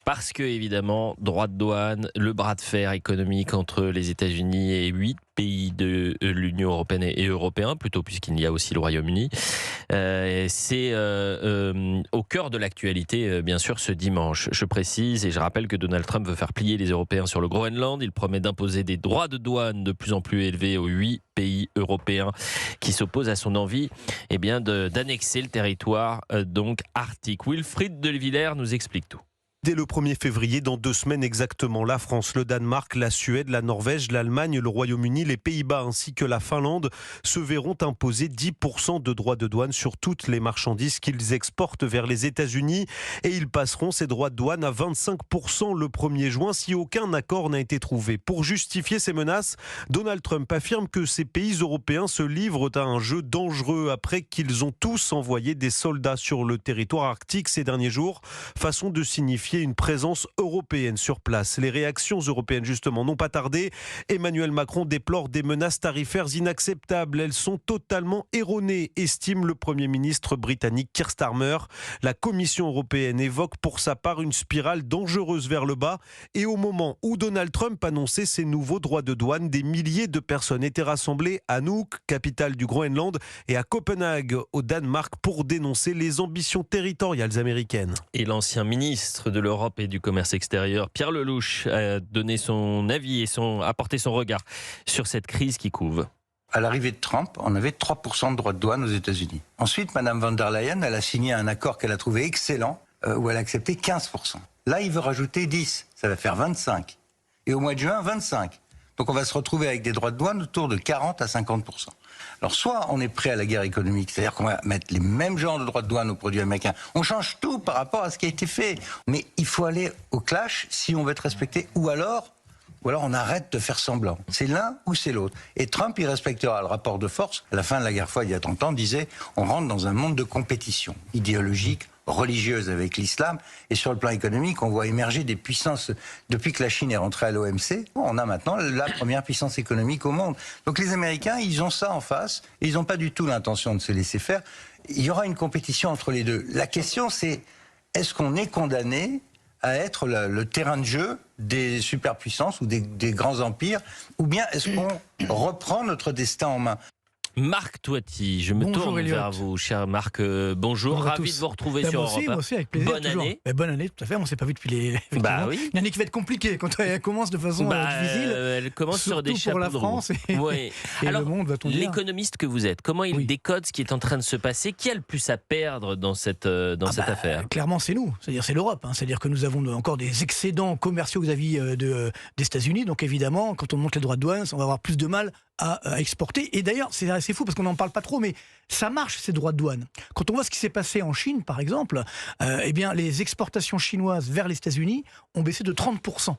Parce que, évidemment, droits de douane, le bras de fer économique entre les États-Unis et 8 pays de l'Union européenne et européens, plutôt puisqu'il y a aussi le Royaume-Uni. C'est au cœur de l'actualité, bien sûr, ce dimanche. Je précise et je rappelle que Donald Trump veut faire plier les Européens sur le Groenland. Il promet d'imposer des droits de douane de plus en plus élevés aux 8 pays européens qui s'opposent à son envie d'annexer le territoire donc arctique. Wilfried de Villers nous explique tout. Dès le 1er février, dans 2 semaines exactement, la France, le Danemark, la Suède, la Norvège, l'Allemagne, le Royaume-Uni, les Pays-Bas ainsi que la Finlande se verront imposer 10% de droits de douane sur toutes les marchandises qu'ils exportent vers les États-Unis. Et ils passeront ces droits de douane à 25% le 1er juin si aucun accord n'a été trouvé. Pour justifier ces menaces, Donald Trump affirme que ces pays européens se livrent à un jeu dangereux après qu'ils ont tous envoyé des soldats sur le territoire arctique ces derniers jours, façon de signifier une présence européenne sur place. Les réactions européennes, justement, n'ont pas tardé. Emmanuel Macron déplore des menaces tarifaires inacceptables. Elles sont totalement erronées, estime le Premier ministre britannique Keir Starmer. La Commission européenne évoque pour sa part une spirale dangereuse vers le bas. Et au moment où Donald Trump annonçait ses nouveaux droits de douane, des milliers de personnes étaient rassemblées à Nuuk, capitale du Groenland, et à Copenhague, au Danemark, pour dénoncer les ambitions territoriales américaines. Et l'ancien ministre de l'Europe et du commerce extérieur, Pierre Lellouche, a donné son avis et apporté son regard sur cette crise qui couve. À l'arrivée de Trump, on avait 3% de droits de douane aux États-Unis. Ensuite, Mme von der Leyen, elle a signé un accord qu'elle a trouvé excellent, où elle a accepté 15%. Là, il veut rajouter 10, ça va faire 25. Et au mois de juin, 25. Donc on va se retrouver avec des droits de douane autour de 40 à 50%. Alors soit on est prêt à la guerre économique, c'est-à-dire qu'on va mettre les mêmes genres de droits de douane aux produits américains. On change tout par rapport à ce qui a été fait. Mais il faut aller au clash si on veut être respecté. Ou alors on arrête de faire semblant. C'est l'un ou c'est l'autre. Et Trump, il respectera le rapport de force. À la fin de la guerre froide, il y a 30 ans, disait on rentre dans un monde de compétition idéologique, religieuse avec l'islam, et sur le plan économique, on voit émerger des puissances. Depuis que la Chine est rentrée à l'OMC, on a maintenant la première puissance économique au monde. Donc les Américains, ils ont ça en face, et ils n'ont pas du tout l'intention de se laisser faire. Il y aura une compétition entre les deux. La question, c'est, est-ce qu'on est condamné à être le terrain de jeu des superpuissances ou des grands empires, ou bien est-ce qu'on reprend notre destin en main ? Marc Toiti, je me tourne vers vous, cher Marc. Bonjour, ravi de vous retrouver sur Europe 1. Moi aussi, avec plaisir. Bonne année. Bonne année, tout à fait. On ne s'est pas vu depuis oui. Une année qui va être compliquée quand elle commence de façon difficile. Elle commence sur des chapeaux pour la de roue. France et Alors, le monde, va-t-on dire. L'économiste que vous êtes, comment il décode ce qui est en train de se passer ? Qui a le plus à perdre dans cette affaire ? Clairement, c'est nous. C'est-à-dire, c'est l'Europe. C'est-à-dire que nous avons encore des excédents commerciaux vis-à-vis des États-Unis. Donc, évidemment, quand on monte les droits de douane, on va avoir plus de mal à exporter. Et d'ailleurs, c'est assez fou parce qu'on n'en parle pas trop, mais ça marche, ces droits de douane. Quand on voit ce qui s'est passé en Chine, par exemple, les exportations chinoises vers les États-Unis ont baissé de 30%.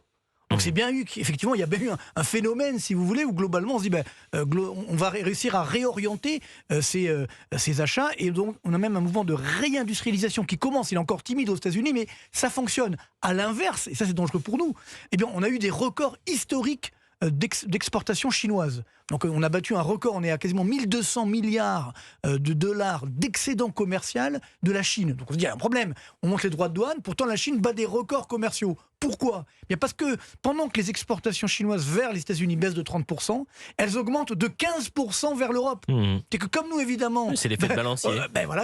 Donc c'est bien eu qu'effectivement, il y a bien eu un phénomène, si vous voulez, où globalement on se dit on va réussir à réorienter ces achats, et donc on a même un mouvement de réindustrialisation qui commence. Il est encore timide aux États-Unis, mais ça fonctionne. À l'inverse, et ça c'est dangereux pour nous, on a eu des records historiques d'exportation chinoise. Donc on a battu un record, on est à quasiment 1200 milliards de dollars d'excédent commercial de la Chine. Donc on se dit, il y a un problème, on monte les droits de douane, pourtant la Chine bat des records commerciaux. Pourquoi ? Parce que pendant que les exportations chinoises vers les États-Unis baissent de 30%, elles augmentent de 15% vers l'Europe. C'est que comme nous, évidemment... C'est l'effet de balancier.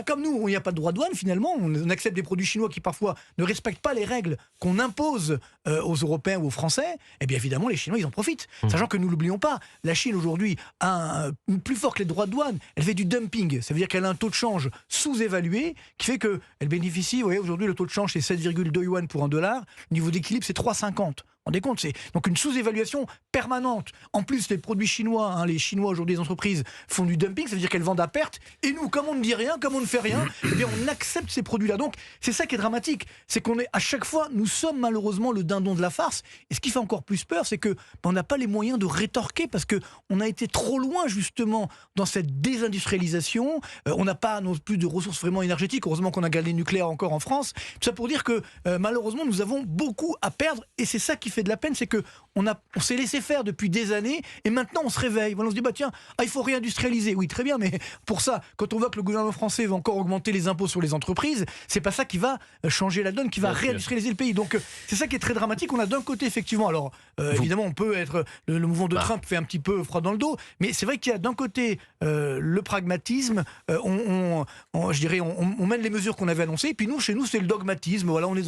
Comme nous, il n'y a pas de droit de douane, finalement, on accepte des produits chinois qui parfois ne respectent pas les règles qu'on impose aux Européens ou aux Français, et bien évidemment, les Chinois, ils en profitent. Sachant que nous ne l'oublions pas, la Chine aujourd'hui a plus fort que les droits de douane, elle fait du dumping. Ça veut dire qu'elle a un taux de change sous-évalué qui fait qu'elle bénéficie, vous voyez, aujourd'hui le taux de change c'est 7,2 yuan pour $1, le niveau d'équilibre c'est 3,50. Vous vous rendez compte, c'est donc une sous-évaluation permanente. En plus, les produits chinois, les Chinois aujourd'hui, les entreprises font du dumping, ça veut dire qu'elles vendent à perte. Et nous, comme on ne dit rien, comme on ne fait rien, on accepte ces produits-là. Donc, c'est ça qui est dramatique. C'est qu'on est, à chaque fois, nous sommes malheureusement le dindon de la farce. Et ce qui fait encore plus peur, c'est qu'on n'a pas les moyens de rétorquer parce qu'on a été trop loin, justement, dans cette désindustrialisation. On n'a pas non plus de ressources vraiment énergétiques. Heureusement qu'on a gardé le nucléaire encore en France. Tout ça pour dire que, malheureusement, nous avons beaucoup à perdre. Et c'est ça qui fait de la peine, c'est que on s'est laissé faire depuis des années et maintenant on se réveille. Voilà, on se dit tiens, il faut réindustrialiser. Oui, très bien, mais pour ça, quand on voit que le gouvernement français va encore augmenter les impôts sur les entreprises, c'est pas ça qui va changer la donne, qui va réindustrialiser le pays. Donc c'est ça qui est très dramatique. On a d'un côté effectivement, alors évidemment on peut être le mouvement de Trump fait un petit peu froid dans le dos, mais c'est vrai qu'il y a d'un côté le pragmatisme, je dirais on mène les mesures qu'on avait annoncées, et puis chez nous c'est le dogmatisme. Voilà, on est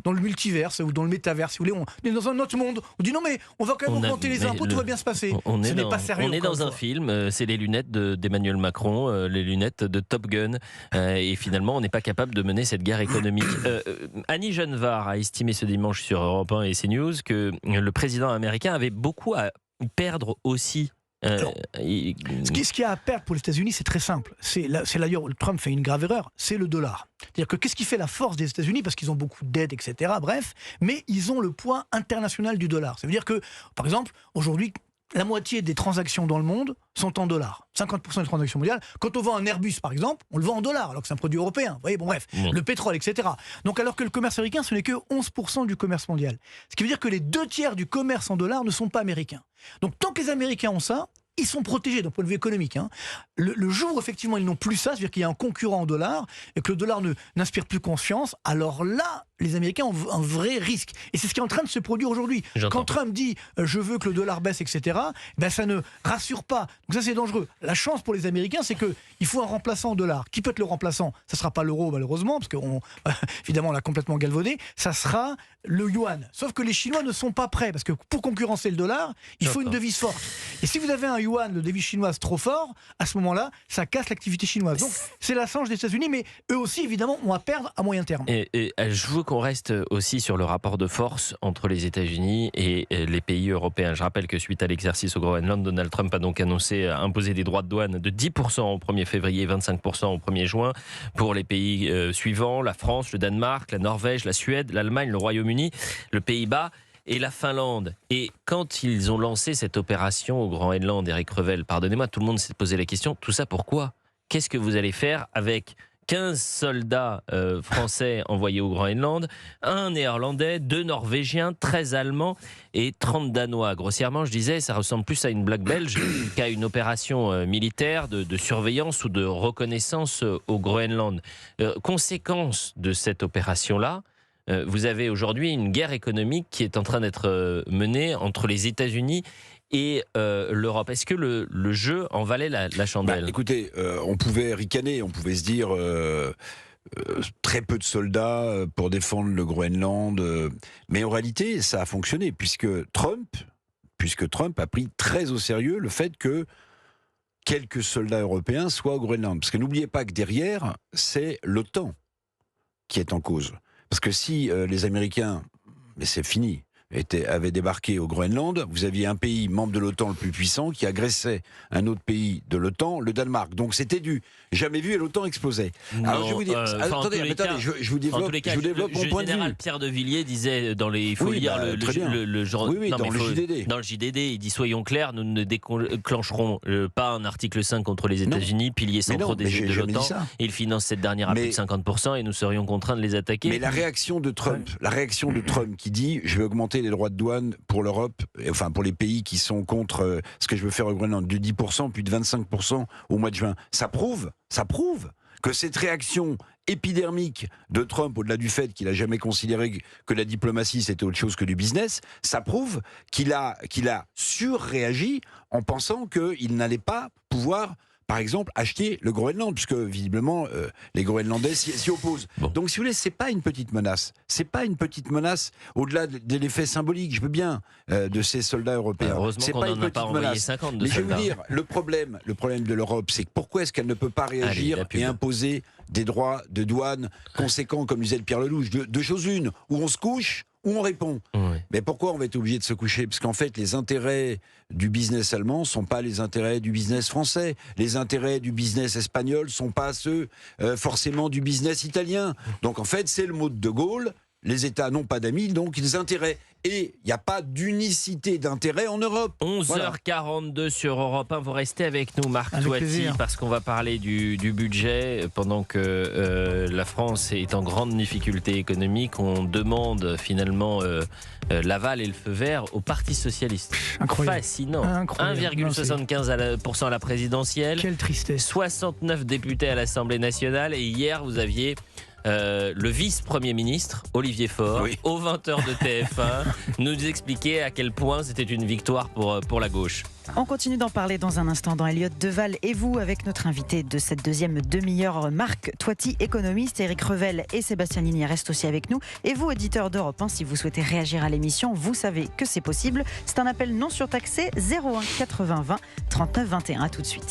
dans le multiverse ou dans le métaverse, si vous voulez, on est dans un autre monde. On dit non mais on va quand même augmenter les impôts, tout va bien se passer. Ce n'est pas sérieux. On est dans un film, c'est les lunettes d'Emmanuel Macron, les lunettes de Top Gun, et finalement on n'est pas capable de mener cette guerre économique. Annie Genevard a estimé ce dimanche sur Europe 1 et CNews que le président américain avait beaucoup à perdre aussi. Alors, ce qu'il y a à perdre pour les États-Unis, c'est très simple. C'est d'ailleurs, Trump fait une grave erreur, c'est le dollar. C'est-à-dire que qu'est-ce qui fait la force des États-Unis? Parce qu'ils ont beaucoup de dettes, etc. Bref, mais ils ont le poids international du dollar. Ça veut dire que, par exemple, aujourd'hui, la moitié des transactions dans le monde sont en dollars. 50% des transactions mondiales. Quand on vend un Airbus, par exemple, on le vend en dollars, alors que c'est un produit européen. Vous voyez, le pétrole, etc. Donc, alors que le commerce américain, ce n'est que 11% du commerce mondial. Ce qui veut dire que les 2/3 du commerce en dollars ne sont pas américains. Donc, tant que les Américains ont ça, ils sont protégés d'un point de vue économique. Le jour où, effectivement, ils n'ont plus ça, c'est-à-dire qu'il y a un concurrent en dollars et que le dollar n'inspire plus confiance, alors là, les Américains ont un vrai risque. Et c'est ce qui est en train de se produire aujourd'hui. Quand Trump dit « je veux que le dollar baisse », etc., ça ne rassure pas. Donc ça, c'est dangereux. La chance pour les Américains, c'est qu'il faut un remplaçant en dollars. Qui peut être le remplaçant? Ça ne sera pas l'euro, malheureusement, parce qu'évidemment, on l'a complètement galvaudé. Ça sera le yuan. Sauf que les Chinois ne sont pas prêts, parce que pour concurrencer le dollar, il faut une devise forte. Et si vous avez un yuan, le devise chinoise, trop fort, à ce moment-là, ça casse l'activité chinoise. Donc, c'est la chance des États-Unis, mais eux aussi, évidemment, ont à perdre à moyen terme. Et je veux qu'on reste aussi sur le rapport de force entre les États-Unis et les pays européens. Je rappelle que suite à l'exercice au Groenland, Donald Trump a donc annoncé imposer des droits de douane de 10% au 1er février et 25% au 1er juin pour les pays suivants, la France, le Danemark, la Norvège, la Suède, l'Allemagne, le Royaume-Uni, le Pays-Bas et la Finlande. Et quand ils ont lancé cette opération au Groenland, Éric Revel, pardonnez-moi, tout le monde s'est posé la question, tout ça pourquoi? Qu'est-ce que vous allez faire avec 15 soldats français envoyés au Groenland, un néerlandais, 2 norvégiens, 13 allemands et 30 danois. Grossièrement, je disais, ça ressemble plus à une blague belge qu'à une opération militaire de surveillance ou de reconnaissance au Groenland. Conséquence de cette opération-là, vous avez aujourd'hui une guerre économique qui est en train d'être menée entre les États-Unis et l'Europe. Est-ce que le jeu en valait la chandelle? Écoutez, on pouvait ricaner, on pouvait se dire très peu de soldats pour défendre le Groenland, mais en réalité, ça a fonctionné, puisque Trump a pris très au sérieux le fait que quelques soldats européens soient au Groenland. Parce que n'oubliez pas que derrière, c'est l'OTAN qui est en cause. Parce que si les Américains, mais c'est fini, avaient débarqué au Groenland, vous aviez un pays membre de l'OTAN le plus puissant qui agressait un autre pays de l'OTAN, le Danemark. Donc c'était du jamais vu et l'OTAN explosait. Non, alors je vais vous dire, attendez, je vous développe mon point de vue. Pierre de Villiers disait il faut lire le genre. Oui, dans le JDD. Dans le JDD, il dit soyons clairs, nous ne déclencherons pas un article 5 contre les États-Unis, piliers centraux de l'OTAN. Il finance cette dernière à plus de 50% et nous serions contraints de les attaquer. Mais la réaction de Trump, qui dit je vais augmenter les droits de douane pour l'Europe, enfin pour les pays qui sont contre ce que je veux faire au Groenland, de 10%, puis de 25% au mois de juin, ça prouve que cette réaction épidermique de Trump, au-delà du fait qu'il n'a jamais considéré que la diplomatie c'était autre chose que du business, ça prouve qu'il a surréagi en pensant qu'il n'allait pas pouvoir, par exemple, acheter le Groenland, puisque visiblement les Groenlandais s'y opposent. Bon. Donc, si vous voulez, c'est pas une petite menace. C'est pas une petite menace au-delà de l'effet symbolique, je veux bien, de ces soldats européens. Heureusement c'est qu'on pas n'en a pas envoyé 50 de Mais soldats. je veux dire, le problème de l'Europe, c'est pourquoi est-ce qu'elle ne peut pas réagir et imposer des droits de douane conséquents, comme disait Pierre Lelouch, deux choses une, où on se couche, où on répond. Oui. Mais pourquoi on va être obligé de se coucher? Parce qu'en fait, les intérêts du business allemand ne sont pas les intérêts du business français. Les intérêts du business espagnol ne sont pas ceux forcément du business italien. Donc en fait, c'est le mot de De Gaulle. Les États n'ont pas d'amis, donc ils ont intérêt. et il n'y a pas d'unicité d'intérêt en Europe. 11h42 sur Europe 1. Vous restez avec nous, Marc Avec Toiti, plaisir. parce qu'on va parler du budget. Pendant que la France est en grande difficulté économique, on demande finalement l'aval et le feu vert au Parti socialiste. Incroyable. Fascinant. Incroyable. 1,75% à la présidentielle. Quelle tristesse. 69 députés à l'Assemblée nationale. Et hier, vous aviez le vice-premier ministre, Olivier Faure, Oui. aux 20h de TF1, nous expliquer à quel point c'était une victoire pour la gauche. On continue d'en parler dans un instant dans Elliott Deval et vous avec notre invité de cette deuxième demi-heure, Marc Toiti, économiste. Éric Revel et Sébastien Ligny restent aussi avec nous. Et vous, auditeurs d'Europe 1, si vous souhaitez réagir à l'émission, vous savez que c'est possible. C'est un appel non surtaxé 01 80 20 39 21. À tout de suite.